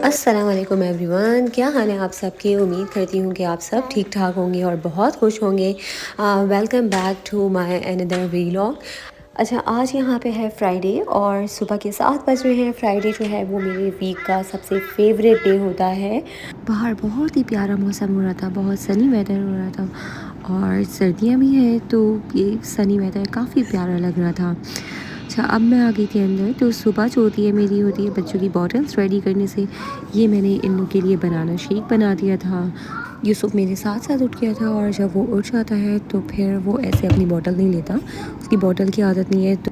السلام علیکم every one, کیا حال ہے آپ سب کے؟ امید کرتی ہوں کہ آپ سب ٹھیک ٹھاک ہوں گے اور بہت خوش ہوں گے۔ ویلکم بیک ٹو مائی اندر ویلاگ۔ اچھا، آج یہاں پہ ہے فرائیڈے اور صبح کے 7 بج رہے ہیں۔ فرائیڈے جو ہے وہ میرے ویک کا سب سے فیوریٹ ڈے ہوتا ہے۔ باہر بہت ہی پیارا موسم ہو رہا تھا، بہت سنی ویدر ہو رہا تھا اور سردیاں بھی ہیں تو یہ سنی ویدر کافی پیارا لگ رہا تھا۔ اچھا، اب میں آ گئی تھی اندر، تو صبح جو ہوتی ہے میری ہوتی ہے بچوں کی بوٹلس ریڈی کرنے سے۔ یہ میں نے ان لوگوں کے لیے بنانا شیک بنا دیا تھا۔ یوسف میرے ساتھ ساتھ اٹھ گیا تھا اور جب وہ اٹھ جاتا ہے تو پھر وہ ایسے اپنی بوٹل نہیں لیتا، اس کی بوٹل کی عادت نہیں ہے، تو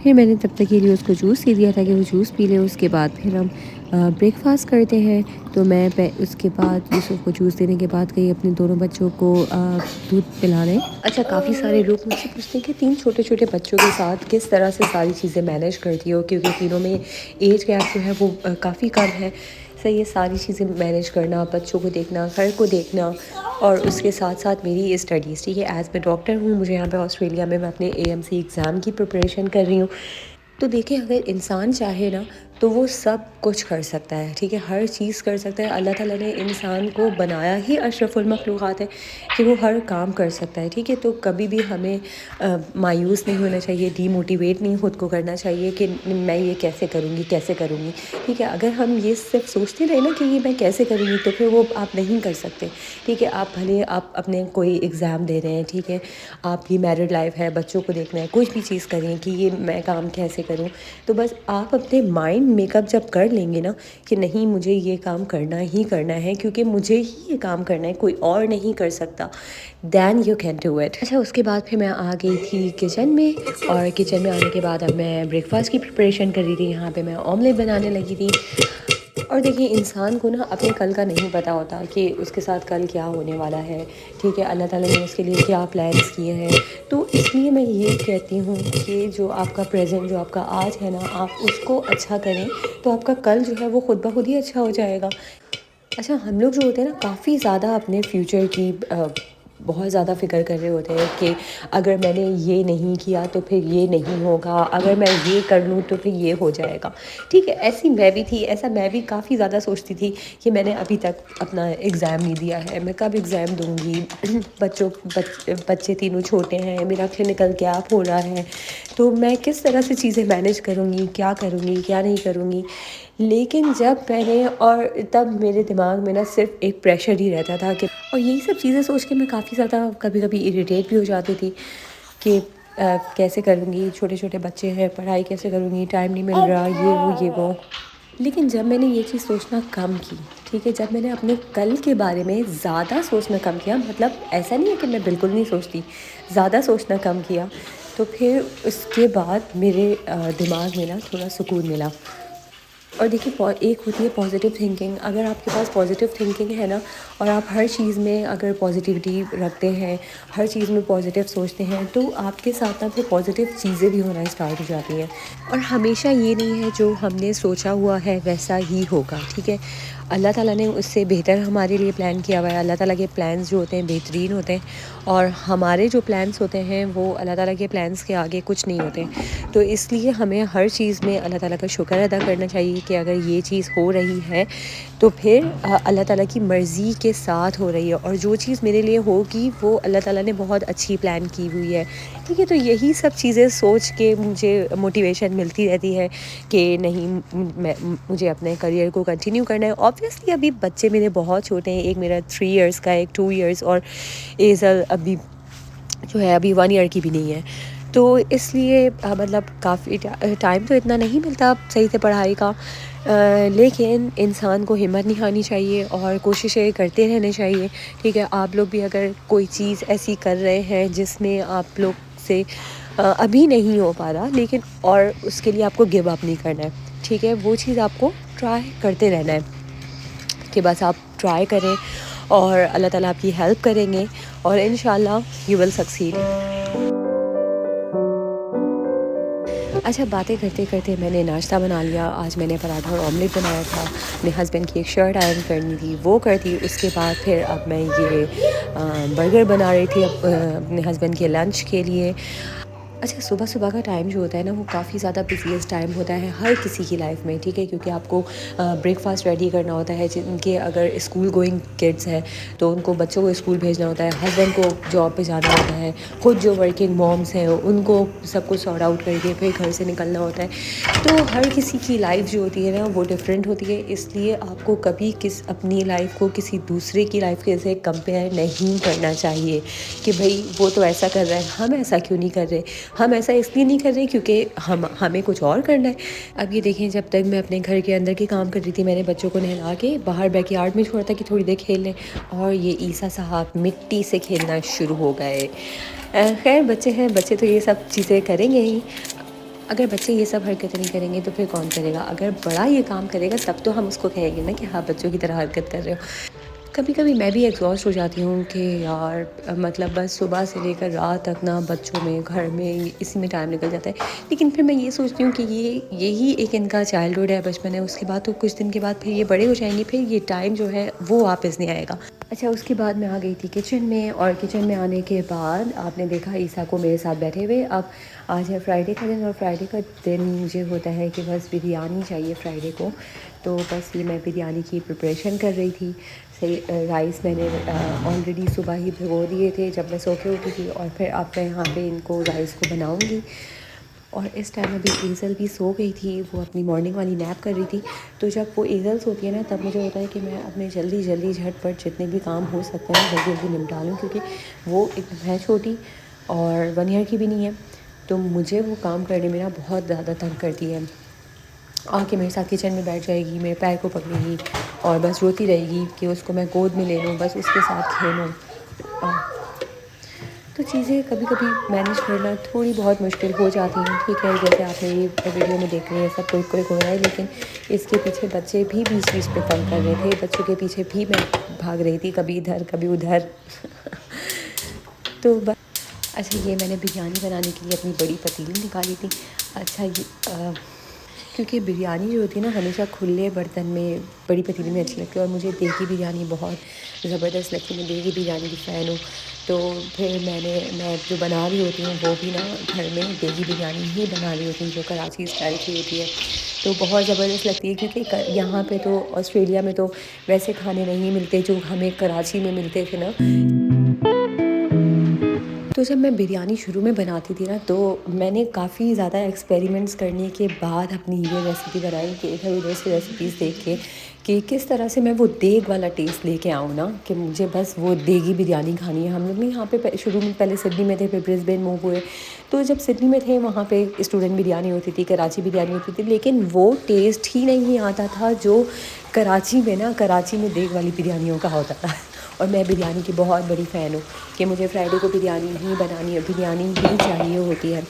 پھر میں نے تب تک کے لیے اس کو جوس دے دیا تھا کہ وہ جوس پی لے۔ اس کے بعد پھر ہم بریک فاسٹ کرتے ہیں، تو میں اس کے بعد یوسف کو جوس دینے کے بعد گئی اپنے دونوں بچوں کو دودھ پلانے۔ اچھا، کافی سارے لوگ مجھ سے پوچھتے ہیں کہ 3 چھوٹے چھوٹے بچوں کے ساتھ کس طرح سے ساری چیزیں مینیج کرتی ہو، کیونکہ تینوں میں ایج گیپ جو ہے وہ کافی کم ہے۔ صحیح، یہ ساری چیزیں مینیج کرنا، بچوں کو دیکھنا، گھر کو دیکھنا، اور اس کے ساتھ ساتھ میری اسٹڈیز، ٹھیک ہے، ایز میں ڈاکٹر ہوں، مجھے یہاں پہ آسٹریلیا میں اپنے AMC ایگزام کی پریپریشن کر رہی ہوں۔ تو دیکھیں، اگر انسان چاہے نا تو وہ سب کچھ کر سکتا ہے، ٹھیک ہے، ہر چیز کر سکتا ہے۔ اللہ تعالیٰ نے انسان کو بنایا ہی اشرف المخلوقات ہے کہ وہ ہر کام کر سکتا ہے، ٹھیک ہے۔ تو کبھی بھی ہمیں مایوس نہیں ہونا چاہیے، ڈی موٹیویٹ نہیں خود کو کرنا چاہیے کہ میں یہ کیسے کروں گی کیسے کروں گی، ٹھیک ہے۔ اگر ہم یہ صرف سوچتے رہے نا کہ یہ میں کیسے کروں گی، تو پھر وہ آپ نہیں کر سکتے، ٹھیک ہے۔ آپ بھلے آپ اپنے کوئی ایگزام دے رہے ہیں، ٹھیک ہے، آپ کی میرڈ لائف ہے، بچوں کو دیکھنا ہے، کچھ بھی چیز کریں کہ یہ میں کام کیسے کروں، تو بس آپ اپنے مائنڈ میک اپ جب کر لیں گے نا کہ نہیں مجھے یہ کام کرنا ہی کرنا ہے کیونکہ مجھے ہی یہ کام کرنا ہے، کوئی اور نہیں کر سکتا، then you can do it. اچھا، اس کے بعد پھر میں آ گئی تھی کچن میں، اور کچن میں آنے کے بعد اب میں بریک فاسٹ کی پریپریشن کر رہی تھی۔ یہاں پہ میں آملیٹ بنانے لگی تھی۔ اور دیکھیے، انسان کو نا اپنے کل کا نہیں پتہ ہوتا کہ اس کے ساتھ کل کیا ہونے والا ہے، ٹھیک ہے، اللہ تعالیٰ نے اس کے لیے کیا پلانس کیے ہیں۔ تو اس لیے میں یہ کہتی ہوں کہ جو آپ کا پریزنٹ، جو آپ کا آج ہے نا، آپ اس کو اچھا کریں تو آپ کا کل جو ہے وہ خود بخود ہی اچھا ہو جائے گا۔ اچھا، ہم لوگ جو ہوتے ہیں نا کافی زیادہ اپنے فیوچر کی بہت زیادہ فکر کر رہے ہوتے ہیں کہ اگر میں نے یہ نہیں کیا تو پھر یہ نہیں ہوگا، اگر میں یہ کر لوں تو پھر یہ ہو جائے گا، ٹھیک ہے۔ ایسی میں بھی تھی، ایسا میں بھی کافی زیادہ سوچتی تھی کہ میں نے ابھی تک اپنا ایگزام نہیں دیا ہے، میں کب ایگزام دوں گی، بچے تینوں چھوٹے ہیں، میرا کلینکل گیپ ہو رہا ہے، تو میں کس طرح سے چیزیں مینیج کروں گی، کیا کروں گی کیا نہیں کروں گی۔ لیکن جب میں نے، اور تب میرے دماغ میں نا صرف ایک پریشر ہی رہتا تھا کہ، اور یہی سب چیزیں سوچ کے میں کافی زیادہ کبھی کبھی اریٹیٹ بھی ہو جاتی تھی کہ کیسے کروں گی، چھوٹے چھوٹے بچے ہیں، پڑھائی کیسے کروں گی، ٹائم نہیں مل رہا، یہ وہ۔ لیکن جب میں نے یہ چیز سوچنا کم کی، ٹھیک ہے، جب میں نے اپنے کل کے بارے میں زیادہ سوچنا کم کیا، مطلب ایسا نہیں ہے کہ میں بالکل نہیں سوچتی، زیادہ سوچنا کم کیا، تو پھر اس کے بعد میرے دماغ میں نا تھوڑا سکون ملا۔ اور دیکھیے، ایک ہوتی ہے پازیٹیو تھنکنگ، اگر آپ کے پاس پازیٹیو تھنکنگ ہے نا، اور آپ ہر چیز میں اگر پازیٹیوٹی رکھتے ہیں، ہر چیز میں پازیٹیو سوچتے ہیں، تو آپ کے ساتھ نا پھر پازیٹیو چیزیں بھی ہونا اسٹارٹ ہو جاتی ہیں۔ اور ہمیشہ یہ نہیں ہے جو ہم نے سوچا ہوا ہے ویسا ہی ہوگا، ٹھیک ہے۔ اللہ تعالیٰ نے اس سے بہتر ہمارے لیے پلان کیا ہوا ہے۔ اللہ تعالیٰ کے پلانس جو ہوتے ہیں بہترین ہوتے ہیں، اور ہمارے جو پلانس ہوتے ہیں وہ اللہ تعالیٰ کے پلانس کے آگے کچھ نہیں ہوتے۔ تو اس لیے ہمیں ہر چیز میں اللہ تعالیٰ کا شکر ادا کرنا چاہیے کہ اگر یہ چیز ہو رہی ہے تو پھر اللہ تعالیٰ کی مرضی کے ساتھ ہو رہی ہے، اور جو چیز میرے لیے ہوگی وہ اللہ تعالیٰ نے بہت اچھی پلان کی ہوئی ہے، ٹھیک ہے۔ تو یہی سب چیزیں سوچ کے مجھے موٹیویشن ملتی رہتی ہے کہ نہیں، مجھے اپنے کریئر کو کنٹینیو کرنا ہے۔ آبویسلی ابھی بچے میرے بہت چھوٹے ہیں، ایک میرا 3 ایئرس کا ہے، ایک 2 ایئرس، اور ایزل ابھی جو ہے ابھی 1 ایئر کی بھی نہیں ہے، تو اس لیے مطلب کافی ٹائم تو اتنا نہیں ملتا صحیح سے پڑھائی کا، لیکن انسان کو ہمت نہیں ہارنی چاہیے اور کوششیں کرتے رہنے چاہیے، ٹھیک ہے۔ آپ لوگ بھی اگر کوئی چیز ایسی کر رہے ہیں جس میں آپ لوگ سے ابھی نہیں ہو پا رہا، لیکن اور اس کے لیے آپ کو گیو اپ نہیں کرنا ہے، ٹھیک ہے، وہ چیز آپ کو ٹرائی کرتے رہنا ہے کہ بس آپ ٹرائی کریں اور اللہ تعالیٰ آپ کی ہیلپ کریں گے، اور انشاءاللہ یو ول سکسیڈ۔ اچھا باتیں کرتے کرتے میں نے ناشتہ بنا لیا. آج میں نے پراٹھا اور آملیٹ بنایا تھا. اپنے ہسبینڈ کی ایک شرٹ آئرن کرنی تھی وہ کر دی. اس کے بعد پھر اب میں یہ برگر بنا رہی تھی اپنے ہسبینڈ کے لنچ کے لیے. اچھا صبح صبح کا ٹائم جو ہوتا ہے نا وہ کافی زیادہ بزیسٹ ٹائم ہوتا ہے ہر کسی کی لائف میں, ٹھیک ہے, کیونکہ آپ کو بریک فاسٹ ریڈی کرنا ہوتا ہے. جن کے اگر اسکول گوئنگ کڈس ہیں تو ان کو بچوں کو اسکول بھیجنا ہوتا ہے, ہسبینڈ کو جاب پہ جانا ہوتا ہے, خود جو ورکنگ مومس ہیں ان کو سب کچھ سارٹ آؤٹ کر کے پھر گھر سے نکلنا ہوتا ہے. تو ہر کسی کی لائف جو ہوتی ہے نا وہ ڈفرینٹ ہوتی ہے. اس لیے آپ کو کبھی اپنی لائف کو کسی دوسرے کی لائف کے سے کمپیئر نہیں کرنا چاہیے کہ بھائی وہ تو ایسا کر رہا ہے ہم ایسا کیوں نہیں کر رہے. ہم ایسا اس لیے نہیں کر رہے کیونکہ ہمیں کچھ اور کرنا ہے. اب یہ دیکھیں جب تک میں اپنے گھر کے اندر کے کام کر رہی تھی میں نے بچوں کو نہلا کے باہر بیک یارڈ میں چھوڑا تھا کہ تھوڑی دیر کھیل لیں, اور یہ عیسیٰ صاحب مٹی سے کھیلنا شروع ہو گئے. خیر بچے ہیں, بچے تو یہ سب چیزیں کریں گے ہی. اگر بچے یہ سب حرکتیں نہیں کریں گے تو پھر کون کرے گا. اگر بڑا یہ کام کرے گا تب تو ہم اس کو کہیں گے نا کہ ہاں بچوں کی طرح حرکت کر رہے ہو. کبھی کبھی میں بھی ایگزاسٹ ہو جاتی ہوں کہ یار مطلب بس صبح سے لے کر رات تک نا بچوں میں گھر میں اسی میں ٹائم نکل جاتا ہے. لیکن پھر میں یہ سوچتی ہوں کہ یہی ایک ان کا چائلڈہڈ ہے, بچپن ہے. اس کے بعد تو کچھ دن کے بعد پھر یہ بڑے ہو جائیں گے, پھر یہ ٹائم جو ہے وہ واپس نہیں آئے گا. اچھا اس کے بعد میں آ گئی تھی کچن میں, اور کچن میں آنے کے بعد آپ نے دیکھا عیسیٰ کو میرے ساتھ بیٹھے ہوئے. اب آج ہے فرائیڈے کا دن, اور فرائیڈے کا دن مجھے ہوتا ہے کہ بس بریانی چاہیے فرائیڈے کو. تو بس یہ میں بریانی کی پریپریشن کر رہی تھی. رائس میں نے آلریڈی صبح ہی بھگو دیے تھے جب میں سو کے اٹھی تھی, اور پھر اب میں یہاں پہ ان کو رائس کو بناؤں گی. اور اس ٹائم ابھی ایزل بھی سو گئی تھی, وہ اپنی مارننگ والی نیپ کر رہی تھی. تو جب وہ ایزل سوتی ہے نا تب مجھے ہوتا ہے کہ میں اپنے جلدی جلدی جھٹ پٹ جتنے بھی کام ہو سکتے ہیں جلدی جلدی نمٹا لوں, کیونکہ وہ ایک ہے چھوٹی اور 1 ایئر کی بھی نہیں ہے. تو مجھے وہ کام کرنے میں نا بہت زیادہ تنگ کرتی ہے. آ کے میرے ساتھ کچن میں بیٹھ جائے گی, میرے پیر کو پکڑے گی اور بس روتی رہے گی کہ اس کو میں گود میں لے لوں, بس اس کے ساتھ کھیلوں. تو چیزیں کبھی کبھی مینیج کرنا تھوڑی بہت مشکل ہو جاتی ہیں, ٹھیک ہے. جیسے آپ نے یہ ویڈیو میں دیکھ رہے ہیں سب کوئی ہو رہا ہے, لیکن اس کے پیچھے بچے بھی بیچ بیچ پہ تنگ کر رہے تھے. بچوں کے پیچھے بھی میں بھاگ رہی تھی, کبھی ادھر کبھی ادھر. تو اچھا یہ میں نے بریانی بنانے کے لیے اپنی بڑی پتیلی نکالی تھی. اچھا یہ کیونکہ بریانی جو ہوتی ہے نا ہمیشہ کھلے برتن میں بڑی پتیلی میں اچھی لگتی ہے, اور مجھے دیگی بریانی بہت زبردست لگتی ہے. میں دیگی بریانی کی فین ہوں. تو پھر میں جو بنا رہی ہوتی ہوں وہ بھی نا گھر میں دیگی بریانی ہی بنا رہی ہوتی ہوں جو کراچی اسٹائل کی ہوتی ہے. تو بہت زبردست لگتی ہے, کیونکہ یہاں پہ تو آسٹریلیا میں تو ویسے کھانے نہیں ملتے جو ہمیں کراچی میں ملتے تھے نا. تو جب میں بریانی شروع میں بناتی تھی نا تو میں نے کافی زیادہ ایکسپیریمنٹس کرنے کے بعد اپنی یہ ریسیپی بنائی کہ ادھر ادھر سے ریسیپیز دیکھ کے کہ کس طرح سے میں وہ دیگ والا ٹیسٹ لے کے آؤں نا, کہ مجھے بس وہ دیگی بریانی کھانی ہے. ہم لوگ یہاں پہ شروع میں پہلے سڈنی میں تھے, پھر برسبین موو ہوئے. تو جب سڈنی میں تھے وہاں پہ اسٹوڈنٹ بریانی ہوتی تھی, کراچی بریانی ہوتی تھی, لیکن وہ ٹیسٹ ہی نہیں آتا تھا جو کراچی میں دیگ والی بریانیوں کا ہوتا تھا. اور میں بریانی کی بہت بڑی فین ہوں کہ مجھے فرائیڈے کو بریانی ہی بنانی ہے, بریانی ہی چاہیے ہوتی ہے.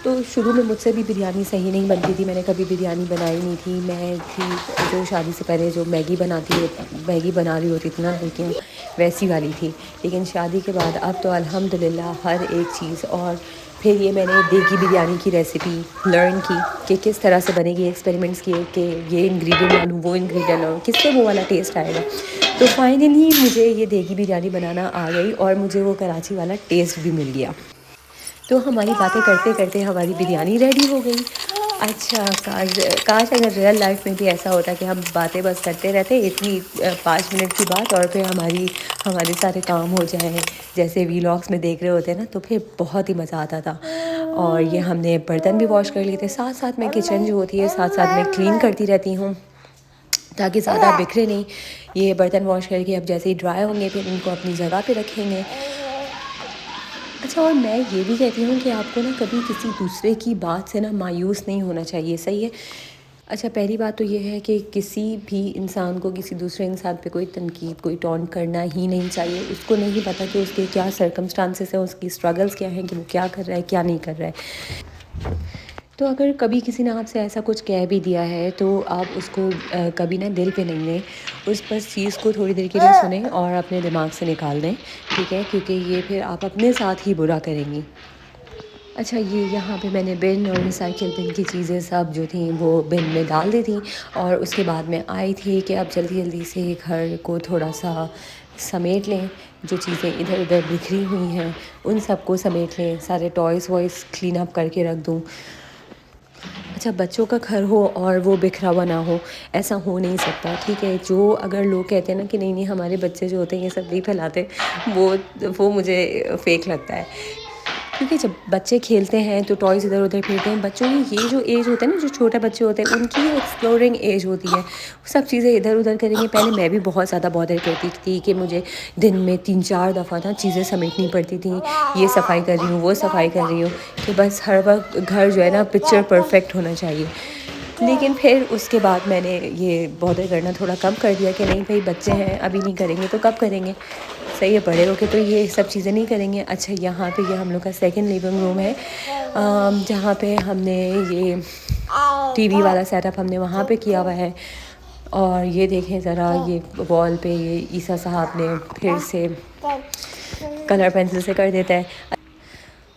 تو شروع میں مجھ سے بھی بریانی صحیح نہیں بنتی تھی, میں نے کبھی بریانی بنائی نہیں تھی. میں تھی جو شادی سے پہلے جو میگی بنا رہی ہوتی تھی نا, لیکن ویسی والی تھی. لیکن شادی کے بعد اب تو الحمدللہ ہر ایک چیز. اور پھر یہ میں نے دیگی بریانی کی ریسیپی لرن کی کہ کس طرح سے بنے گی, ایکسپیریمنٹس کیے کہ یہ انگریڈینٹ ڈالوں وہ انگریڈینٹ ڈالوں, کس سے وہ والا ٹیسٹ آئے گا. تو فائنلی مجھے یہ دیگی بریانی بنانا آ گئی, اور مجھے وہ کراچی والا ٹیسٹ بھی مل گیا. تو ہماری باتیں کرتے کرتے ہماری بریانی ریڈی ہو گئی. اچھا کاش اگر ریئل لائف میں بھی ایسا ہوتا کہ ہم باتیں بس کرتے رہتے اتنی 5 منٹ کی بات, اور پھر ہمارے سارے کام ہو جائیں جیسے ویلاگس میں دیکھ رہے ہوتے ہیں نا, تو پھر بہت ہی مزہ آتا تھا. اور یہ ہم نے برتن بھی واش کر لیے تھے, ساتھ ساتھ میں کچن جو ہوتی ہے ساتھ ساتھ میں کلین کرتی رہتی ہوں تاکہ زیادہ بکھرے نہیں. یہ برتن واش کر کے اب جیسے ہی ڈرائی ہوں گے پھر ان کو اپنی جگہ پہ رکھیں گے. اچھا اور میں یہ بھی کہتی ہوں کہ آپ کو نا کبھی کسی دوسرے کی بات سے نا مایوس نہیں ہونا چاہیے, صحیح ہے. اچھا پہلی بات تو یہ ہے کہ کسی بھی انسان کو کسی دوسرے انسان پہ کوئی تنقید کوئی ٹونٹ کرنا ہی نہیں چاہیے. اس کو نہیں پتہ کہ اس کے کیا سرکمسٹانسز ہیں, اس کی اسٹرگلس کیا ہیں, کہ وہ کیا کر رہا ہے کیا نہیں کر رہا ہے. تو اگر کبھی کسی نے آپ سے ایسا کچھ کہہ بھی دیا ہے تو آپ اس کو کبھی نہ دل پہ نہیں لیں, اس بس چیز کو تھوڑی دیر کے لیے سنیں اور اپنے دماغ سے نکال دیں, ٹھیک ہے, کیونکہ یہ پھر آپ اپنے ساتھ ہی برا کریں گی. اچھا یہ یہاں پہ میں نے بن اور ریسائیکل بن کی چیزیں سب جو تھیں وہ بن میں ڈال دی تھیں، اور اس کے بعد میں آئی تھی کہ اب جلدی جلدی سے گھر کو تھوڑا سا سمیٹ لیں، جو چیزیں ادھر ادھر بکھری ہوئی ہیں ان سب کو سمیٹ لیں، سارے ٹوائز وائز کلین اپ کر کے رکھ دوں۔ اچھا بچوں کا گھر ہو اور وہ بکھرا ہوا نہ ہو، ایسا ہو نہیں سکتا، ٹھیک ہے؟ جو اگر لوگ کہتے ہیں نا کہ نہیں نہیں ہمارے بچے جو ہوتے ہیں یہ سب نہیں پھیلاتے، وہ مجھے فیک لگتا ہے، کیونکہ جب بچے کھیلتے ہیں تو ٹوائز ادھر ادھر پھرتے ہیں، بچوں کی یہ جو ایج ہوتا ہے نا، جو چھوٹے بچے ہوتے ہیں ان کی ایکسپلورنگ ایج ہوتی ہے، وہ سب چیزیں ادھر ادھر کریں گے۔ پہلے میں بھی بہت زیادہ بادر کرتی تھی کہ مجھے دن میں 3-4 دفعہ نا چیزیں سمیٹنی پڑتی تھیں، یہ صفائی کر رہی ہوں وہ صفائی کر رہی ہوں، کہ بس ہر وقت گھر جو ہے نا پکچر پرفیکٹ ہونا چاہیے۔ لیکن پھر اس کے بعد میں نے یہ بادر کرنا تھوڑا کم کر دیا کہ نہیں بھائی بچے ہیں، ابھی نہیں کریں گے تو کب کریں گے، صحیح ہے بڑے ہو کے تو یہ سب چیزیں نہیں کریں گے۔ اچھا یہاں پہ یہ ہم لوگ کا سیکنڈ لیونگ روم ہے، جہاں پہ ہم نے یہ ٹی وی والا سیٹ اپ ہم نے وہاں پہ کیا ہوا ہے، اور یہ دیکھیں ذرا یہ وال پہ یہ عیسیٰ صاحب نے پھر سے کلر پینسل سے کر دیتا ہے۔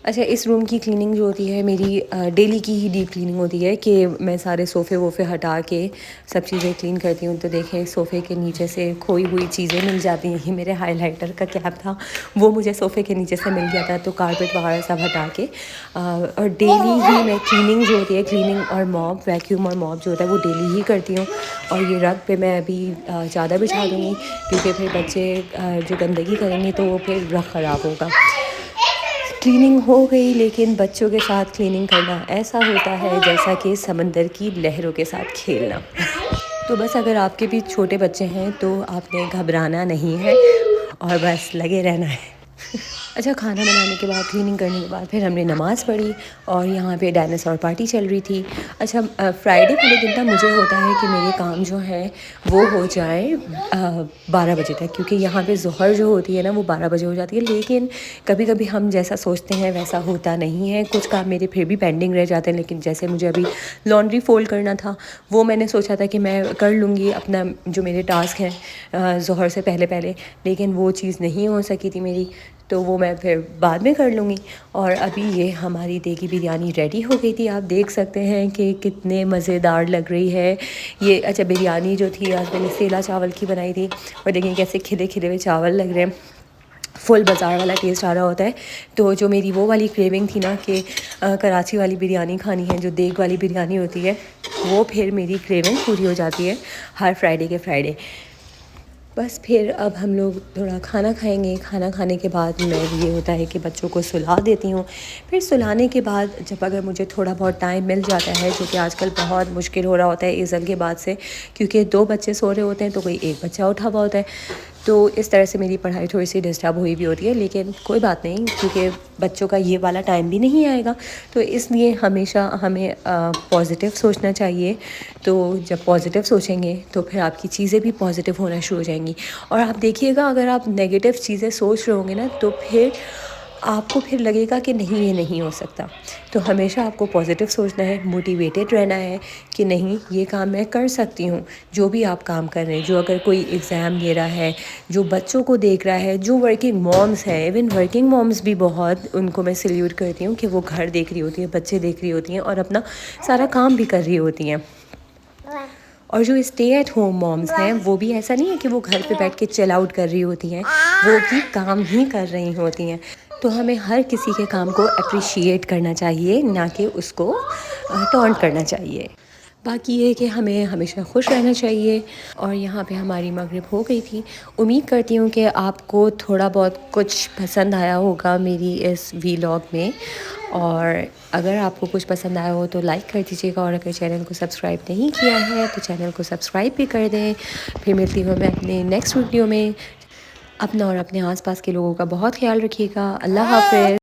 اچھا اس روم کی کلیننگ جو ہوتی ہے میری ڈیلی کی ہی ڈیپ کلیننگ ہوتی ہے، کہ میں سارے صوفے ووفے ہٹا کے سب چیزیں کلین کرتی ہوں۔ تو دیکھیں صوفے کے نیچے سے کھوئی ہوئی چیزیں مل جاتی ہیں، یہ میرے ہائی لائٹر کا کیپ تھا وہ مجھے صوفے کے نیچے سے مل گیا تھا، تو کارپیٹ وغیرہ سب ہٹا کے اور ڈیلی ہی میں کلیننگ جو ہوتی ہے، کلیننگ اور موپ ویکیوم اور موپ جو ہوتا ہے وہ ڈیلی ہی کرتی ہوں۔ اور یہ رگ پہ میں ابھی چادر بچھا دوں گی، کیونکہ پھر بچے جو گندگی کریں گے تو وہ پھر رگ خراب ہوگا۔ کلیننگ ہو گئی، لیکن بچوں کے ساتھ کلیننگ کرنا ایسا ہوتا ہے جیسا کہ سمندر کی لہروں کے ساتھ کھیلنا۔ تو بس اگر آپ کے بھی چھوٹے بچے ہیں تو آپ نے گھبرانا نہیں ہے اور بس لگے رہنا ہے۔ اچھا کھانا بنانے کے بعد کلیننگ کرنے کے بعد پھر ہم نے نماز پڑھی، اور یہاں پہ ڈائناسور پارٹی چل رہی تھی۔ اچھا فرائیڈے والے دن نا مجھے ہوتا ہے کہ میرے کام جو ہیں وہ ہو جائیں 12 بجے تک، کیونکہ یہاں پہ ظہر جو ہوتی ہے نا وہ 12 بجے ہو جاتی ہے، لیکن کبھی کبھی ہم جیسا سوچتے ہیں ویسا ہوتا نہیں ہے، کچھ کام میرے پھر بھی پینڈنگ رہ جاتے ہیں۔ لیکن جیسے مجھے ابھی لانڈری فولڈ کرنا تھا وہ میں نے سوچا تھا کہ میں کر لوں گی اپنا جو میرے ٹاسک ہیں ظہر سے پہلے، لیکن وہ چیز نہیں ہو سکی تھی میری، تو وہ میں پھر بعد میں کر لوں گی۔ اور ابھی یہ ہماری دیگی بریانی ریڈی ہو گئی تھی، آپ دیکھ سکتے ہیں کہ کتنے مزیدار لگ رہی ہے یہ۔ اچھا بریانی جو تھی آج میں نے سیلا چاول کی بنائی تھی، اور دیکھیں کیسے کھلے کھلے ہوئے چاول لگ رہے ہیں، فل بازار والا ٹیسٹ آ رہا ہوتا ہے۔ تو جو میری وہ والی کریونگ تھی نا کہ کراچی والی بریانی کھانی ہے، جو دیگ والی بریانی ہوتی ہے، وہ پھر میری کریونگ پوری ہو جاتی ہے ہر فرائیڈے کے فرائیڈے۔ بس پھر اب ہم لوگ تھوڑا کھانا کھائیں گے، کھانا کھانے کے بعد میں یہ ہوتا ہے کہ بچوں کو سلا دیتی ہوں۔ پھر سلانے کے بعد جب اگر مجھے تھوڑا بہت ٹائم مل جاتا ہے، جو کہ آج کل بہت مشکل ہو رہا ہوتا ہے ایزل کے بعد سے، کیونکہ 2 بچے سو رہے ہوتے ہیں تو کوئی ایک بچہ اٹھا ہوا ہوتا ہے، تو اس طرح سے میری پڑھائی تھوڑی سی ڈسٹرب ہوئی بھی ہوتی ہے، لیکن کوئی بات نہیں، کیونکہ بچوں کا یہ والا ٹائم بھی نہیں آئے گا، تو اس لیے ہمیشہ ہمیں پازیٹیو سوچنا چاہیے۔ تو جب پازیٹیو سوچیں گے تو پھر آپ کی چیزیں بھی پازیٹیو ہونا شروع ہو جائیں گی۔ اور آپ دیکھیے گا اگر آپ نگیٹیو چیزیں سوچ رہے ہوں گے نا تو پھر آپ کو پھر لگے گا کہ نہیں یہ نہیں ہو سکتا۔ تو ہمیشہ آپ کو پازیٹیو سوچنا ہے، موٹیویٹیڈ رہنا ہے کہ نہیں یہ کام میں کر سکتی ہوں۔ جو بھی آپ کام کر رہے ہیں، جو اگر کوئی ایگزام دے رہا ہے، جو بچوں کو دیکھ رہا ہے، جو ورکنگ مومز ہے، ایون ورکنگ مومز بھی بہت ان کو میں سلیوٹ کرتی ہوں کہ وہ گھر دیکھ رہی ہوتی ہیں، بچے دیکھ رہی ہوتی ہیں اور اپنا سارا کام بھی کر رہی ہوتی ہیں۔ اور جو اسٹے ایٹ ہوم مومز ہیں وہ بھی ایسا نہیں ہے کہ وہ گھر پہ بیٹھ کے چل آؤٹ کر رہی ہوتی ہیں، وہ بھی کام ہی کر رہی ہوتی ہیں۔ تو ہمیں ہر کسی کے کام کو اپریشیٹ کرنا چاہیے، نہ کہ اس کو ٹونٹ کرنا چاہیے۔ باقی یہ کہ ہمیں ہمیشہ خوش رہنا چاہیے۔ اور یہاں پہ ہماری مغرب ہو گئی تھی۔ امید کرتی ہوں کہ آپ کو تھوڑا بہت کچھ پسند آیا ہوگا میری اس ویلاگ میں، اور اگر آپ کو کچھ پسند آیا ہو تو لائک کر دیجیے گا، اور اگر چینل کو سبسکرائب نہیں کیا ہے تو چینل کو سبسکرائب بھی کر دیں۔ پھر ملتی ہوں میں اپنے نیکسٹ ویڈیو میں۔ اپنا اور اپنے آس پاس کے لوگوں کا بہت خیال رکھیے گا۔ اللہ حافظ۔